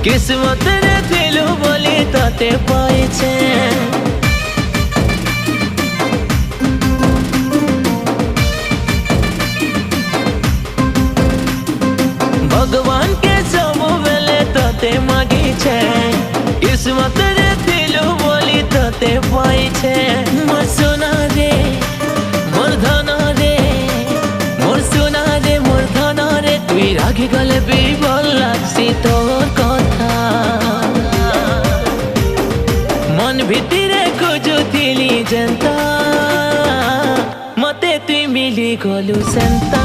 किस्मत रे थिलु बोली तते पाइछे भगवान के सब बेले तते मागिछे किस्मत रे थिलु बोली तते पाइछे मोर सोना रे मोर धन रे मोर सोना रे मोर धन रे तुई रागी गले बिबल लागसी तोर कथा मन भितरे खोजुथिली जेन्ता मते तुई मिली गलु सेन्ता।